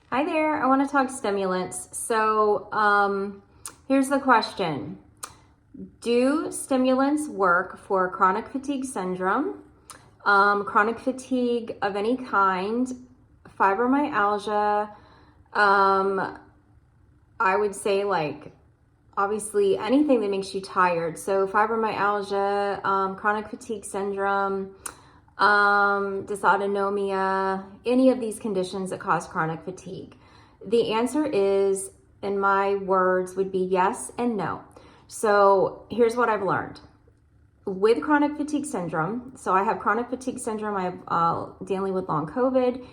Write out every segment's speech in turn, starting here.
Hi there, I want to talk stimulants. Here's the question. Do stimulants work for chronic fatigue syndrome, chronic fatigue of any kind, fibromyalgia? I would say obviously anything that makes you tired. So fibromyalgia, chronic fatigue syndrome, dysautonomia, any of these conditions that cause chronic fatigue? The answer is, in my words, would be yes and no. So here's what I've learned. With chronic fatigue syndrome, so I have chronic fatigue syndrome, I'm dealing with long COVID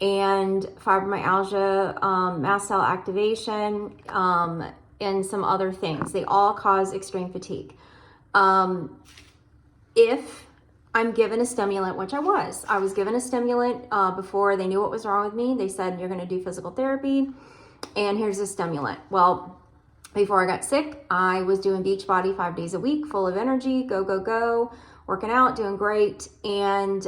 and fibromyalgia, mast cell activation, and some other things. They all cause extreme fatigue. If I'm given a stimulant, which I was given a stimulant before they knew what was wrong with me. They said, you're going to do physical therapy and here's a stimulant. Well, before I got sick, I was doing Beachbody 5 days a week, full of energy, go, working out, doing great. And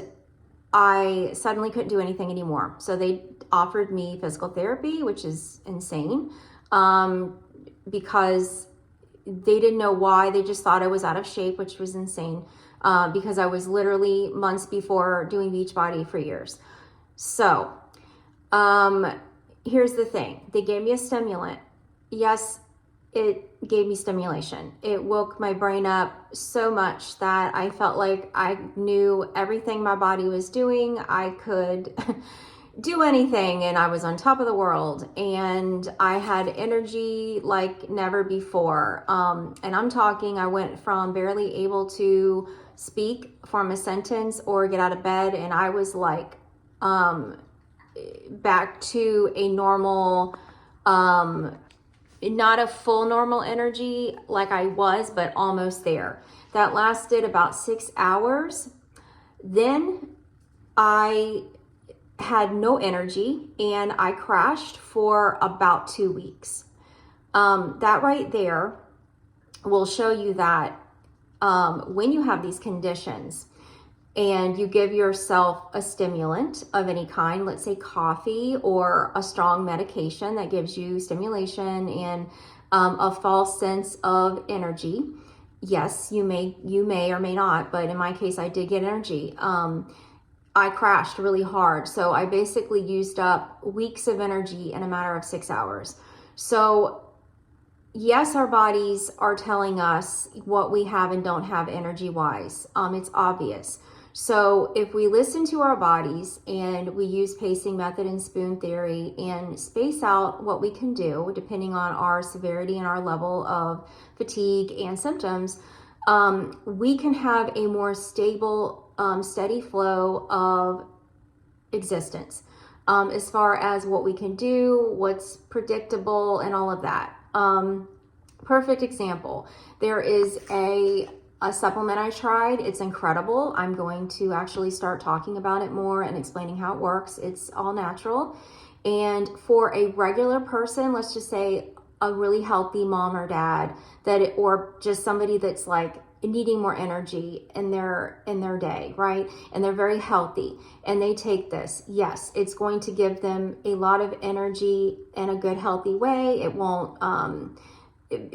I suddenly couldn't do anything anymore. So they offered me physical therapy, which is insane, because they didn't know why. They just thought I was out of shape, which was insane. Because I was literally months before doing Beachbody for years. So here's the thing. They gave me a stimulant. Yes, it gave me stimulation. It woke my brain up so much that I felt like I knew everything my body was doing. I could do anything and I was on top of the world and I had energy like never before. And I'm talking, I went from barely able to speak, form a sentence, or get out of bed, and I was like back to a normal, not a full normal energy like I was, but almost there. That lasted about 6 hours. Then I had no energy and I crashed for about 2 weeks. That right there will show you that when you have these conditions and you give yourself a stimulant of any kind, let's say coffee or a strong medication that gives you stimulation and a false sense of energy. Yes, you may or may not, but in my case, I did get energy. I crashed really hard. So I basically used up weeks of energy in a matter of 6 hours. So yes, our bodies are telling us what we have and don't have energy wise. It's obvious. So if we listen to our bodies and we use pacing method and spoon theory and space out what we can do depending on our severity and our level of fatigue and symptoms, we can have a more stable, steady flow of existence as far as what we can do, what's predictable, and all of that. Perfect example. There is a supplement I tried. It's incredible. I'm going to actually start talking about it more and explaining how it works. It's all natural. And for a regular person, let's just say a really healthy mom or dad, or just somebody that's like needing more energy in their day, right? And they're very healthy and they take this. Yes, it's going to give them a lot of energy in a good, healthy way. It won't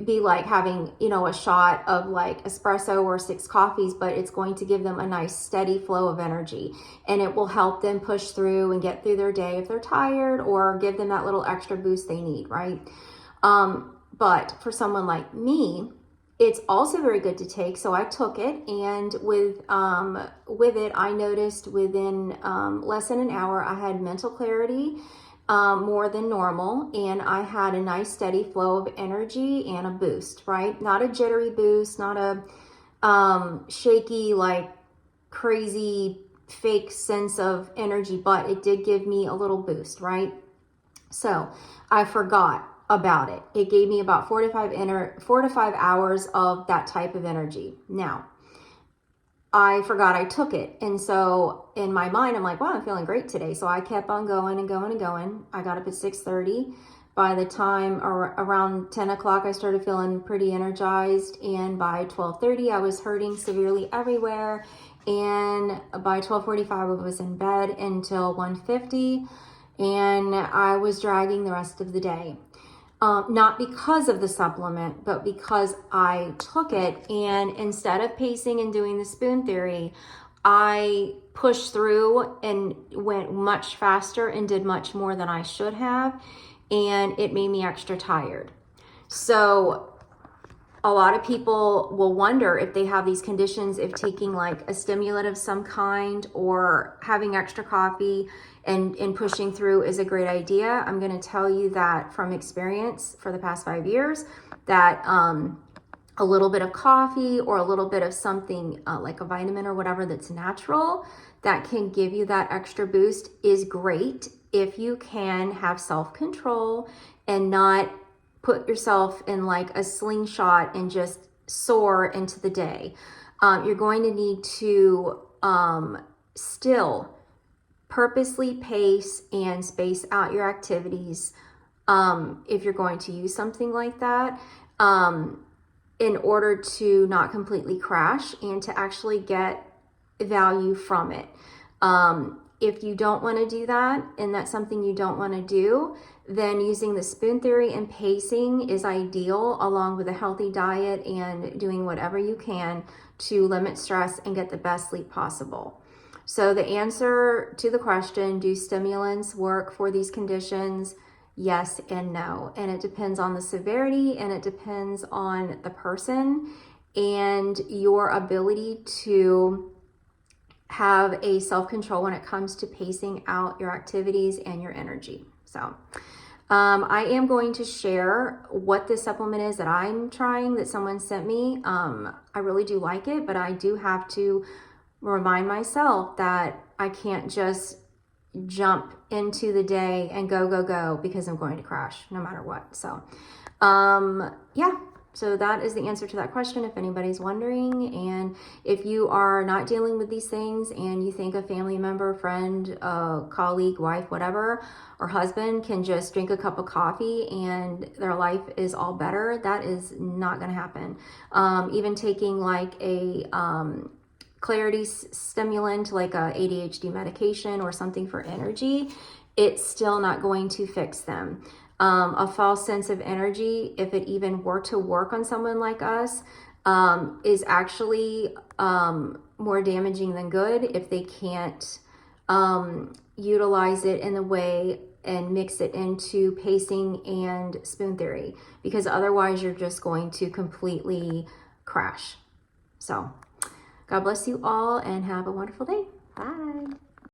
be like having, a shot of like espresso or 6 coffees, but it's going to give them a nice steady flow of energy and it will help them push through and get through their day if they're tired, or give them that little extra boost they need, right? But for someone like me, it's also very good to take. So I took it, and with it, I noticed within less than an hour, I had mental clarity, more than normal, and I had a nice steady flow of energy and a boost, right? Not a jittery boost, not a shaky, like crazy fake sense of energy, but it did give me a little boost, right? So I forgot about it. It gave me about 4 to 5 hours of that type of energy. Now, I forgot I took it. And so in my mind, I'm like, wow, I'm feeling great today. So I kept on going and going and going. I got up at 6:30. By the time around 10 o'clock, I started feeling pretty energized. And by 12:30, I was hurting severely everywhere. And by 12:45, I was in bed until 1:50. and I was dragging the rest of the day. Not because of the supplement, but because I took it, and instead of pacing and doing the spoon theory, I pushed through and went much faster and did much more than I should have, and it made me extra tired. So a lot of people will wonder if they have these conditions, if taking like a stimulant of some kind or having extra coffee and pushing through is a great idea. I'm going to tell you that from experience for the past 5 years, that a little bit of coffee or a little bit of something like a vitamin or whatever that's natural that can give you that extra boost is great if you can have self-control and not put yourself in like a slingshot and just soar into the day. You're going to need to still purposely pace and space out your activities if you're going to use something like that in order to not completely crash and to actually get value from it. If you don't want to do that and that's something you don't want to do, then using the spoon theory and pacing is ideal, along with a healthy diet and doing whatever you can to limit stress and get the best sleep possible. So the answer to the question, do stimulants work for these conditions? Yes and no. And it depends on the severity, and it depends on the person and your ability to have a self-control when it comes to pacing out your activities and your energy. So I am going to share what this supplement is that I'm trying that someone sent me. I really do like it, but I do have to remind myself that I can't just jump into the day and go, because I'm going to crash no matter what. So yeah. So that is the answer to that question, if anybody's wondering. And if you are not dealing with these things and you think a family member, friend, colleague, wife, whatever, or husband can just drink a cup of coffee and their life is all better, that is not going to happen. Even taking like a clarity stimulant, like a ADHD medication or something for energy, it's still not going to fix them. A false sense of energy, if it even were to work on someone like us, is actually more damaging than good if they can't utilize it in the way and mix it into pacing and spoon theory, because otherwise you're just going to completely crash. So God bless you all and have a wonderful day. Bye.